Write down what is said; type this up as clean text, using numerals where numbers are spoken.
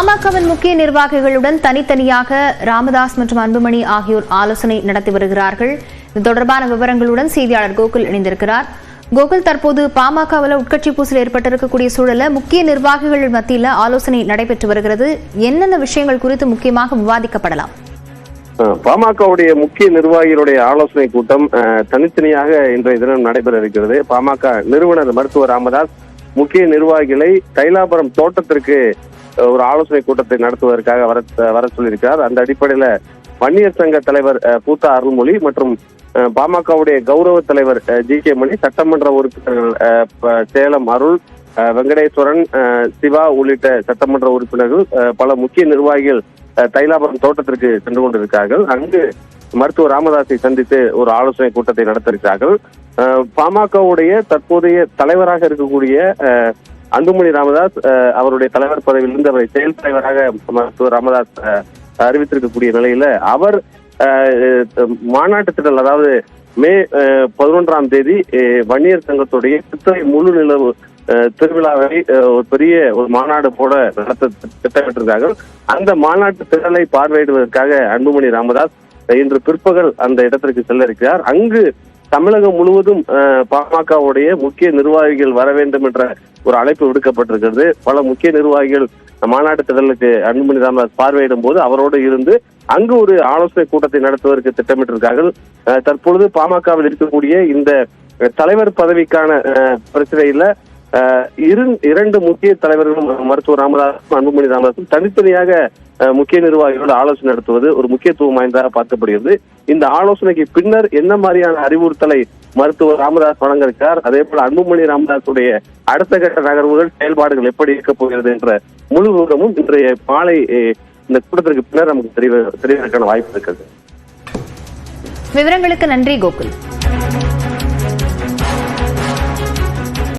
பாமகவின் முக்கிய நிர்வாகிகளுடன் தனித்தனியாக ராமதாஸ் மற்றும் அன்புமணி ஆகியோர் ஆலோசனை நடத்தி வருகிறார்கள். இது தொடர்பான விவரங்களுடன் செய்தியாளர் கோகுல் இணைந்திருக்கிறார். கோகுல், தற்போது பாமகவில் உட்கட்சி பூசல் ஏற்பட்டிருக்கக்கூடிய சூழல முக்கிய நிர்வாகிகள் மத்தியில் ஆலோசனை நடைபெற்று வருகிறது. என்னென்ன விஷயங்கள் குறித்து முக்கியமாக விவாதிக்கப்படலாம்? பாமகவுடைய முக்கிய நிர்வாகிகளுடைய ஆலோசனை கூட்டம் தனித்தனியாக இன்றைய தினம் நடைபெற இருக்கிறது. பாமக நிறுவனர் மருத்துவர் ராமதாஸ் முக்கிய நிர்வாகிகளை தைலாபுரம் தோட்டத்திற்கு ஒரு ஆலோசனை கூட்டத்தை நடத்துவதற்காக வர சொல்லியிருக்கிறார். அந்த அடிப்படையில வன்னியர் சங்க தலைவர் பூத்தா அருள்மொழி மற்றும் பாமகவுடைய கௌரவ தலைவர் ஜி.கே. மணி, சட்டமன்ற உறுப்பினர்கள் சேலம் அருள், வெங்கடேஸ்வரன், சிவா உள்ளிட்ட சட்டமன்ற உறுப்பினர்கள், பல முக்கிய நிர்வாகிகள் தைலாபுரம் தோட்டத்திற்கு சென்று கொண்டிருக்கிறார்கள். அங்கு மருத்துவர் ராமதாஸை சந்தித்து ஒரு ஆலோசனை கூட்டத்தை நடத்த இருக்கிறார்கள். பாமகவுடைய தற்போதைய தலைவராக இருக்கக்கூடிய அன்புமணி ராமதாஸ் அவருடைய தலைவர் பதவியிலிருந்து அவரை செயல் தலைவராக மருத்துவர் ராமதாஸ் அறிவித்திருக்கக்கூடிய நிலையில அவர் மாநாட்டு திடல், அதாவது மே 11ஆம் தேதி வன்னியர் சங்கத்துடைய சித்திரை முழு நிலவு திருவிழாவை ஒரு பெரிய ஒரு மாநாடு போல நடத்த திட்டமிட்டிருக்கார்கள். அந்த மாநாட்டு திடலை பார்வையிடுவதற்காக அன்புமணி ராமதாஸ் இன்று பிற்பகல் அந்த இடத்திற்கு செல்ல இருக்கிறார். அங்கு தமிழகம் முழுவதும் பாமகவுடைய முக்கிய நிர்வாகிகள் வர வேண்டும் என்ற ஒரு அழைப்பு விடுக்கப்பட்டிருக்கிறது. பல முக்கிய நிர்வாகிகள் மாநாட்டு திடலுக்கு அன்புமணி ராமதாஸ் பார்வையிடும் போது அவரோடு இருந்து அங்கு ஒரு ஆலோசனை கூட்டத்தை நடத்துவதற்கு திட்டமிட்டிருக்கார்கள். தற்பொழுது பாமகவில் இருக்கக்கூடிய இந்த தலைவர் பதவிக்கான பிரச்சனையில இரண்டு முக்கிய தலைவர்களும் மருத்துவர் ராமதாஸும் அன்புமணி ராமதாஸும் தனித்தனியாக முக்கிய நிர்வாகிகளோடு ஆலோசனை நடத்துவது ஒரு முக்கியத்துவம் வாய்ந்ததாக பார்க்கப்படுகிறது. இந்த ஆலோசனைக்கு பின்னர் என்ன மாதிரியான அறிவுறுத்தலை மருத்துவர் ராமதாஸ் வழங்க இருக்கிறார், அதே போல அன்புமணி ராமதாஸுடைய அடுத்த கட்ட நகர்வுகள் செயல்பாடுகள் எப்படி இருக்க போகிறது என்ற முழு விவரமும் இன்றைய மாலை இந்த கூட்டத்திற்கு பின்னர் நமக்கு தெரிவதற்கான வாய்ப்பு இருக்கிறது. விவரங்களுக்கு நன்றி கோகுல்.